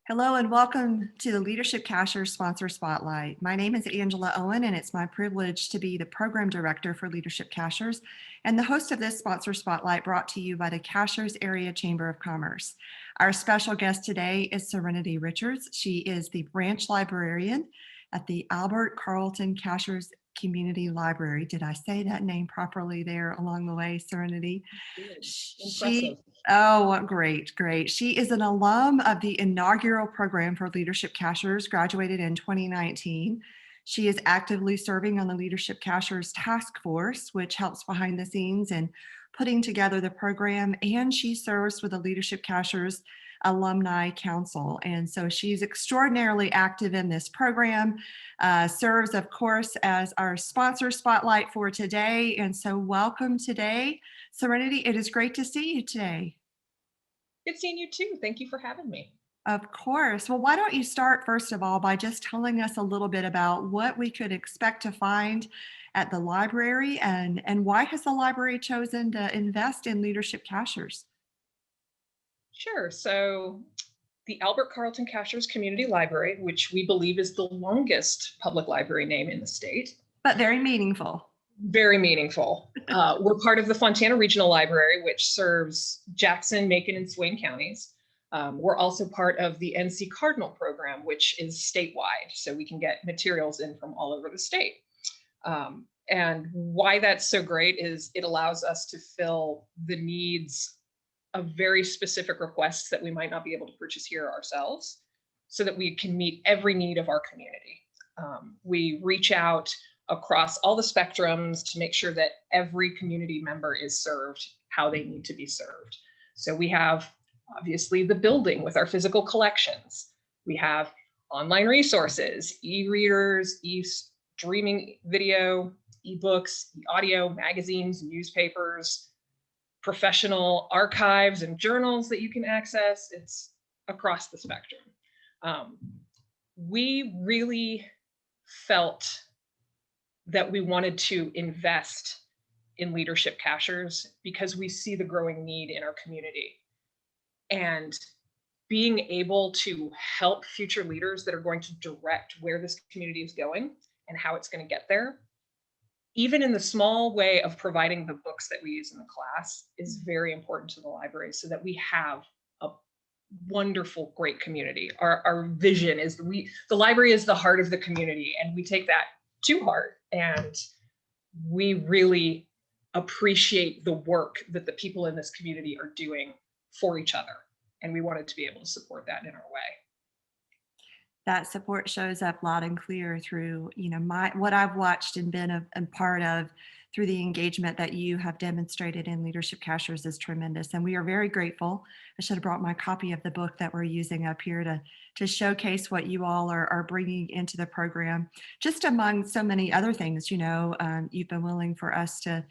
Hello and welcome to the Leadership Cashiers Sponsor Spotlight. My name is Angela Owen and it's my privilege to be the Program Director for Leadership Cashiers and the host of this Sponsor Spotlight brought to you by the Cashiers Area Chamber of Commerce. Our special guest today is Serenity Richards. She is the branch librarian at the Albert Carlton Cashiers Community Library. Did I say that name properly there along the way, Serenity? Impressive. Great. She is an alum of the inaugural program for Leadership Cashiers, graduated in 2019. She is actively serving on the Leadership Cashiers Task Force, which helps behind the scenes in putting together the program, and she serves with the Leadership Cashiers Alumni Council. And so she's extraordinarily active in this program, serves, of course, as our sponsor spotlight for today. And so welcome today, Serenity. It is great to see you today. Good seeing you too. Thank you for having me. Of course. Well, why don't you start, first of all, by just telling us a little bit about what we could expect to find at the library and why has the library chosen to invest in Leadership Cashiers? Sure. So the Albert Carlton Cashiers Community Library, which we believe is the longest public library name in the state. But very meaningful. Very meaningful. We're part of the Fontana Regional Library, which serves Jackson, Macon, and Swain counties. We're also part of the NC Cardinal program, which is statewide, so we can get materials in from all over the state. And why that's so great is it allows us to fill the needs of very specific requests that we might not be able to purchase here ourselves, so that we can meet every need of our community. We reach out across all the spectrums to make sure that every community member is served how they need to be served. So we have obviously the building with our physical collections. We have online resources, e-readers, e-streaming video, e-books, audio, magazines, newspapers, professional archives and journals that you can access. It's across the spectrum. We really felt that we wanted to invest in Leadership Cashiers because we see the growing need in our community. And being able to help future leaders that are going to direct where this community is going and how it's going to get there, even in the small way of providing the books that we use in the class, is very important to the library so that we have a wonderful, great community. Our vision is the library is the heart of the community, and we take that to heart. And we really appreciate the work that the people in this community are doing for each other. And we wanted to be able to support that in our way. That support shows up loud and clear through, what I've watched and been a part of through the engagement that you have demonstrated in Leadership Cashiers is tremendous. And we are very grateful. I should have brought my copy of the book that we're using up here to showcase what you all are bringing into the program, just among so many other things. You've been willing for us to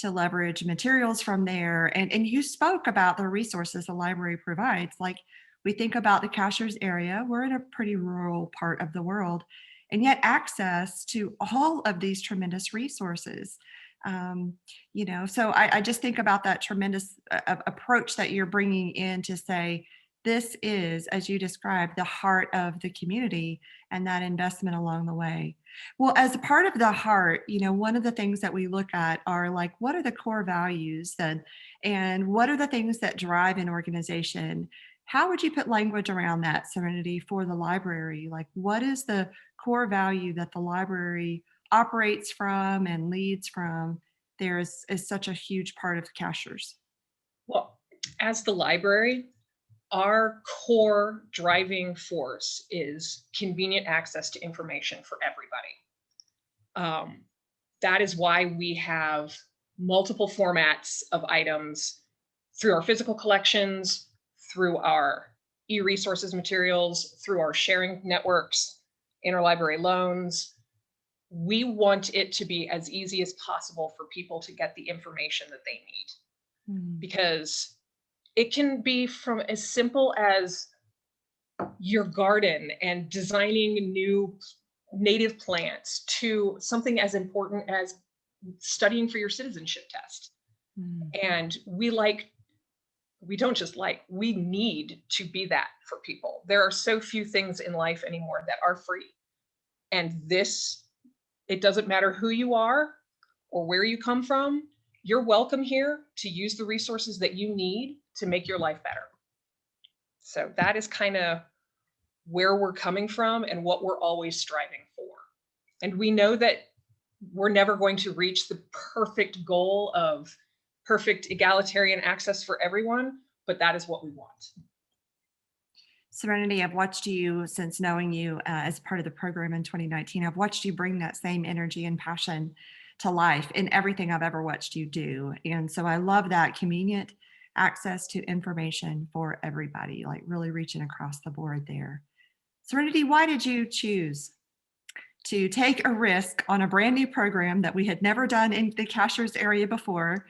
leverage materials from there. And you spoke about the resources the library provides. Like, we think about the Cashiers area, we're in a pretty rural part of the world, and yet access to all of these tremendous resources. So I just think about that tremendous approach that you're bringing in to say, this is, as you described, the heart of the community and that investment along the way. Well, as a part of the heart, one of the things that we look at are like, what are the core values and what are the things that drive an organization? How would you put language around that, Serenity, for the library? Like, what is the core value that the library operates from and leads from? There is such a huge part of Cashiers. Well, as the library, our core driving force is convenient access to information for everybody. That is why we have multiple formats of items through our physical collections, through our e-resources materials, through our sharing networks, interlibrary loans. We want it to be as easy as possible for people to get the information that they need. Because it can be from as simple as your garden and designing new native plants to something as important as studying for your citizenship test. And we like we don't just like, we need to be that for people. There are so few things in life anymore that are free. And this, it doesn't matter who you are or where you come from, you're welcome here to use the resources that you need to make your life better. So that is kind of where we're coming from and what we're always striving for. And we know that we're never going to reach the perfect goal of perfect egalitarian access for everyone, but that is what we want. Serenity, I've watched you since knowing you as part of the program in 2019. I've watched you bring that same energy and passion to life in everything I've ever watched you do. And so I love that convenient access to information for everybody, like really reaching across the board there. Serenity, why did you choose to take a risk on a brand new program that we had never done in the Cashiers area before?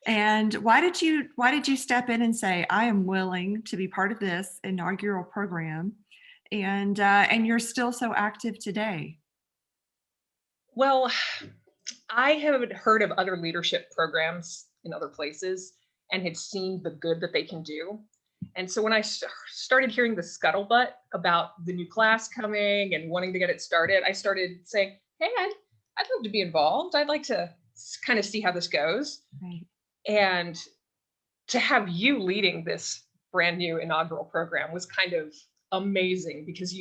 And why did you step in and say, I am willing to be part of this inaugural program? And you're still so active today. Well, I have heard of other leadership programs in other places and had seen the good that they can do. And so when I started hearing the scuttlebutt about the new class coming and wanting to get it started, I started saying, hey, I'd love to be involved. I'd like to kind of see how this goes. Right. And to have you leading this brand new inaugural program was kind of amazing because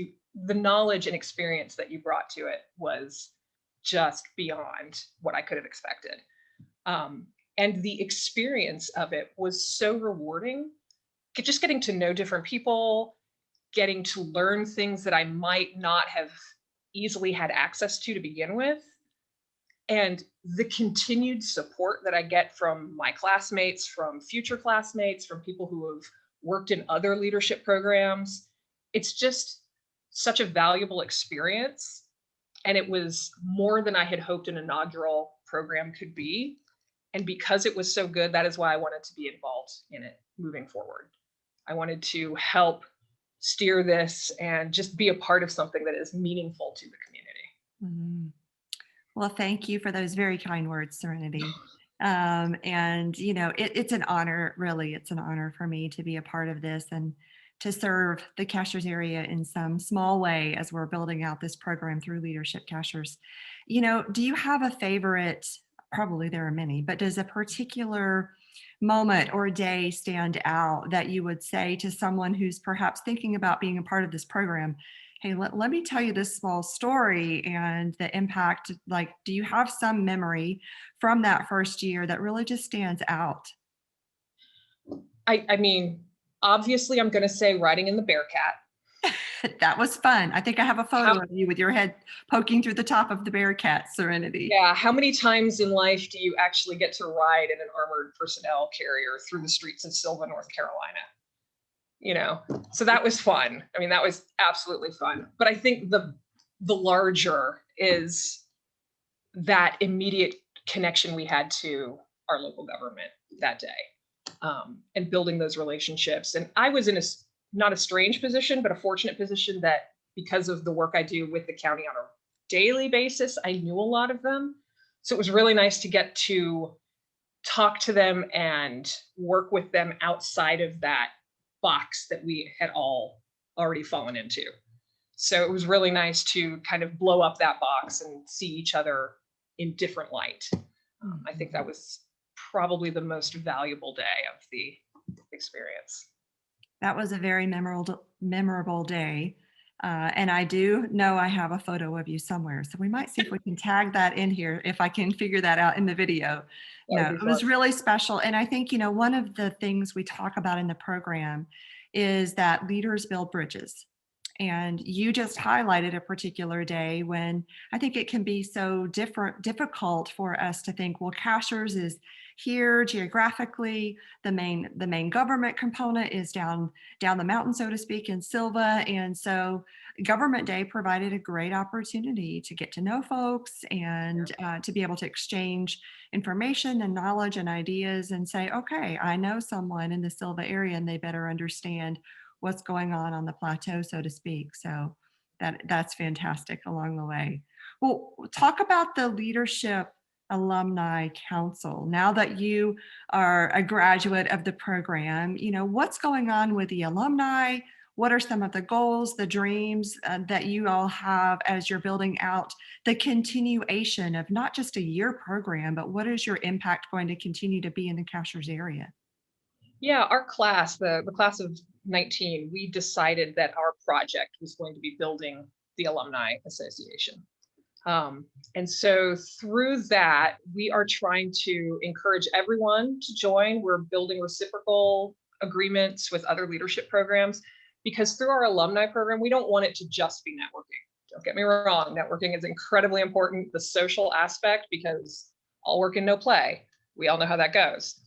the knowledge and experience that you brought to it was just beyond what I could have expected. And the experience of it was so rewarding. Just getting to know different people, getting to learn things that I might not have easily had access to begin with. And the continued support that I get from my classmates, from future classmates, from people who have worked in other leadership programs, it's just such a valuable experience. And it was more than I had hoped an inaugural program could be. And because it was so good, that is why I wanted to be involved in it moving forward. I wanted to help steer this and just be a part of something that is meaningful to the community. Mhm. Well, thank you for those very kind words, Serenity. And it's an honor, really. It's an honor for me to be a part of this and to serve the Cashiers area in some small way as we're building out this program through Leadership Cashiers. Do you have a favorite? Probably there are many, but does a particular moment or day stand out that you would say to someone who's perhaps thinking about being a part of this program? Hey, let me tell you this small story and the impact. Like, do you have some memory from that first year that really just stands out? I mean, obviously, I'm going to say riding in the Bearcat. That was fun. I think I have a How, photo of you with your head poking through the top of the Bearcat, Serenity. yeah, how many times in life do you actually get to ride in an armored personnel carrier through the streets of Sylva, North Carolina? So that was fun. I mean, that was absolutely fun. But I think the larger is that immediate connection we had to our local government that day, and building those relationships. And I was in not a strange position, but a fortunate position that because of the work I do with the county on a daily basis, I knew a lot of them. So it was really nice to get to talk to them and work with them outside of that box that we had all already fallen into. So it was really nice to kind of blow up that box and see each other in different light. I think that was probably the most valuable day of the experience. That was a very memorable day. And I do know I have a photo of you somewhere. So we might see if we can tag that in here, if I can figure that out in the video. No, it was really special. And I think, one of the things we talk about in the program is that leaders build bridges. And you just highlighted a particular day when I think it can be so difficult for us to think, well, Cashiers is here geographically. The main government component is down the mountain, so to speak, in Sylva. And so Government Day provided a great opportunity to get to know folks and to be able to exchange information and knowledge and ideas and say, okay, I know someone in the Sylva area and they better understand what's going on the plateau, so to speak. So that's fantastic along the way. Well, talk about the leadership Alumni Council. Now that you are a graduate of the program, what's going on with the alumni? What are some of the goals, the dreams that you all have as you're building out the continuation of not just a year program, but what is your impact going to continue to be in the Cashiers area? Yeah, our class, the class of 19, we decided that our project was going to be building the Alumni Association. And so through that, we are trying to encourage everyone to join. We're building reciprocal agreements with other leadership programs because through our alumni program, we don't want it to just be networking. Don't get me wrong, networking is incredibly important, the social aspect, because all work and no play. We all know how that goes.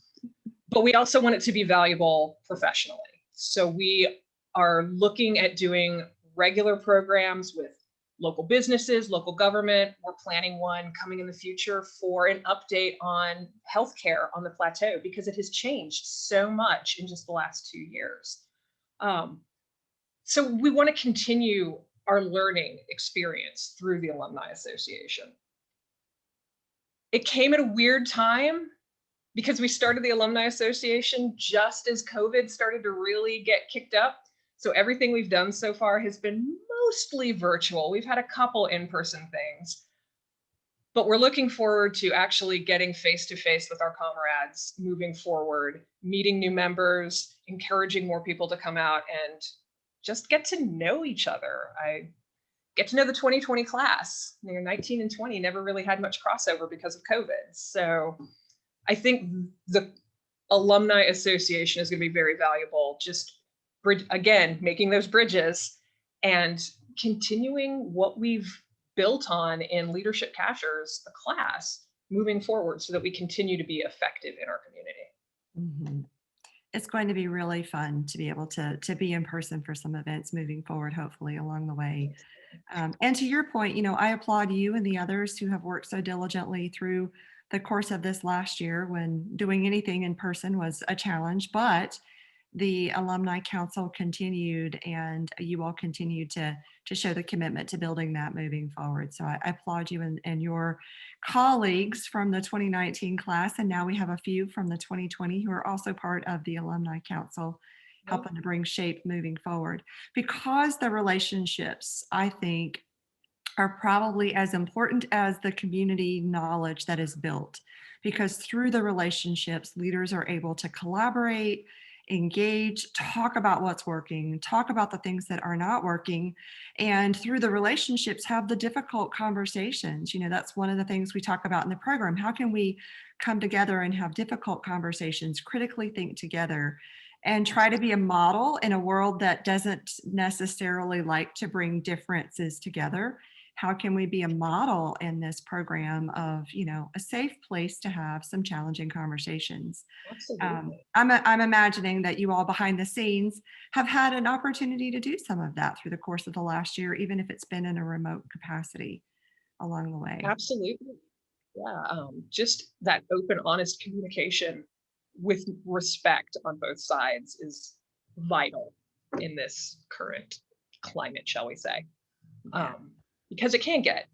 But we also want it to be valuable professionally. So we are looking at doing regular programs with local businesses, local government. We're planning one coming in the future for an update on healthcare on the plateau because it has changed so much in just the last 2 years. So we want to continue our learning experience through the Alumni Association. It came at a weird time because we started the Alumni Association just as COVID started to really get kicked up. So everything we've done so far has been mostly virtual. We've had a couple in-person things, but we're looking forward to actually getting face-to-face with our comrades moving forward, meeting new members, encouraging more people to come out and just get to know each other. I get to know the 2020 class. 19 and 20 never really had much crossover because of COVID. So I think the Alumni Association is going to be very valuable. Just again, making those bridges and continuing what we've built on in Leadership Cashiers, the class, moving forward so that we continue to be effective in our community. Mhm. It's going to be really fun to be able to be in person for some events moving forward, hopefully along the way. And to your point, I applaud you and the others who have worked so diligently through the course of this last year when doing anything in person was a challenge, but the alumni council continued and you all continued to show the commitment to building that moving forward. So I applaud you and your colleagues from the 2019 class. And now we have a few from the 2020 who are also part of the alumni council, helping to bring shape moving forward. Because the relationships, I think, are probably as important as the community knowledge that is built. Because through the relationships, leaders are able to collaborate, engage, talk about what's working, talk about the things that are not working, and through the relationships, have the difficult conversations. That's one of the things we talk about in the program. How can we come together and have difficult conversations, critically think together, and try to be a model in a world that doesn't necessarily like to bring differences together? How can we be a model in this program of, a safe place to have some challenging conversations? Absolutely. I'm imagining that you all behind the scenes have had an opportunity to do some of that through the course of the last year, even if it's been in a remote capacity along the way. Absolutely. Yeah. Just that open, honest communication with respect on both sides is vital in this current climate, shall we say. Yeah. Because it can get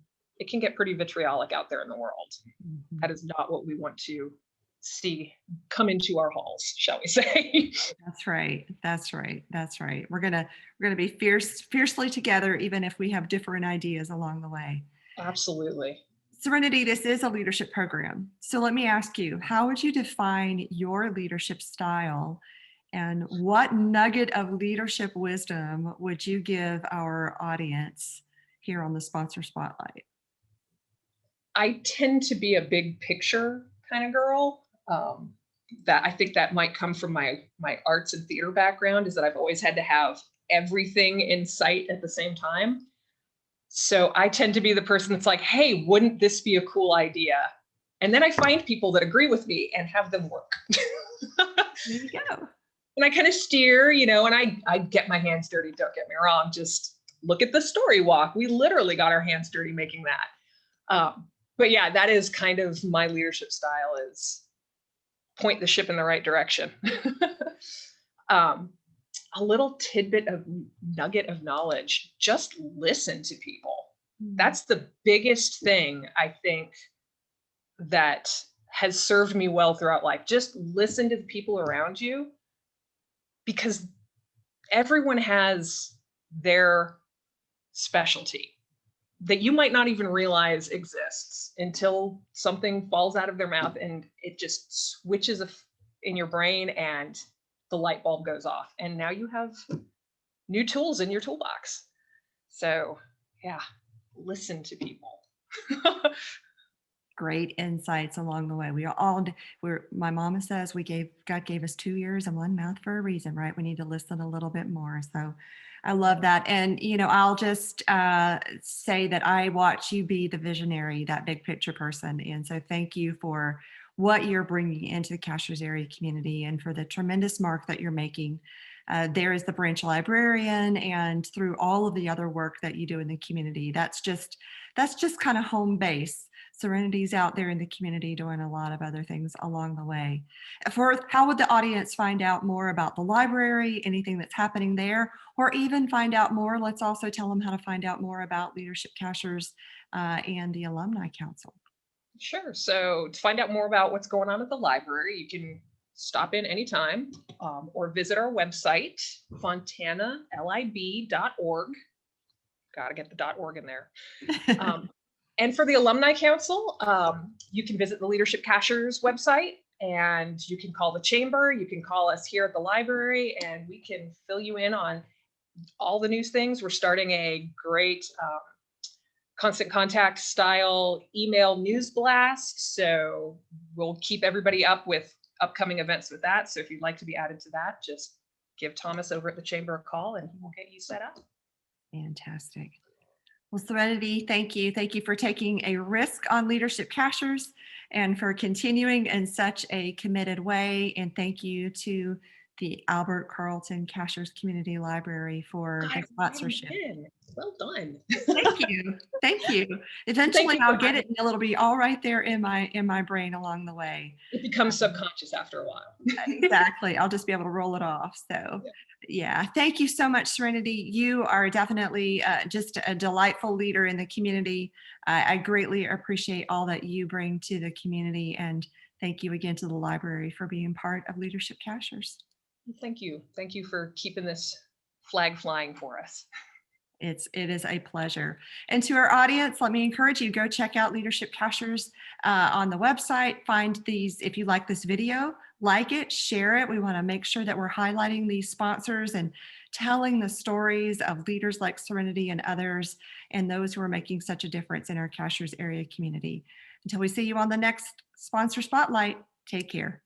pretty vitriolic out there in the world. Mhm. That is not what we want to see come into our halls, shall we say. That's right. That's right. That's right. We're gonna be fiercely together, even if we have different ideas along the way. Absolutely. Serenity, this is a leadership program. So let me ask you, how would you define your leadership style and what nugget of leadership wisdom would you give our audience here on the Sponsor Spotlight? I tend to be a big picture kind of girl. That I think that might come from my arts and theater background, is that I've always had to have everything in sight at the same time. So I tend to be the person that's like, hey, wouldn't this be a cool idea? And then I find people that agree with me and have them work. There you go. And I kind of steer, and I get my hands dirty. Don't get me wrong. Just look at the story walk. We literally got our hands dirty making that. But yeah, that is kind of my leadership style, is point the ship in the right direction. A little tidbit of nugget of knowledge, just listen to people. That's the biggest thing I think that has served me well throughout life. Just listen to the people around you, because everyone has their specialty that you might not even realize exists until something falls out of their mouth and it just switches in your brain and the light bulb goes off. And now you have new tools in your toolbox. So, yeah, listen to people. Great insights along the way. My mama says God gave us 2 ears and one mouth for a reason, right? We need to listen a little bit more. So I love that. And, I'll just say that I watch you be the visionary, that big picture person. And so thank you for what you're bringing into the Cashiers area community and for the tremendous mark that you're making. There is the branch librarian, and through all of the other work that you do in the community, that's just kind of home base. Serenity's out there in the community doing a lot of other things along the way. How would the audience find out more about the library, anything that's happening there, or even find out more? Let's also tell them how to find out more about Leadership Cashiers and the Alumni Council. Sure. So to find out more about what's going on at the library, you can stop in anytime or visit our website, fontanalib.org. Got to get the .org in there. And for the Alumni Council, you can visit the Leadership Cashiers website, and you can call the chamber. You can call us here at the library, and we can fill you in on all the new things. We're starting a great constant contact style email news blast. So we'll keep everybody up with upcoming events with that. So if you'd like to be added to that, just give Thomas over at the chamber a call and we'll get you set up. Fantastic. Well, Serenity, thank you. Thank you for taking a risk on Leadership Cashiers and for continuing in such a committed way. And thank you to the Albert Carlton Cashiers Community Library for the sponsorship. Well done. Thank you. Thank you. Eventually I'll get it and it'll be all right there in my brain along the way. It becomes subconscious after a while. Exactly. I'll just be able to roll it off. So yeah. Thank you so much, Serenity. You are definitely just a delightful leader in the community. I greatly appreciate all that you bring to the community, and thank you again to the library for being part of Leadership Cashiers. Thank you. Thank you for keeping this flag flying for us. It is a pleasure. And to our audience, let me encourage you, go check out Leadership Cashiers on the website. Find these, if you like this video, like it, share it. We want to make sure that we're highlighting these sponsors and telling the stories of leaders like Serenity and others, and those who are making such a difference in our Cashiers area community. Until we see you on the next Sponsor Spotlight, take care.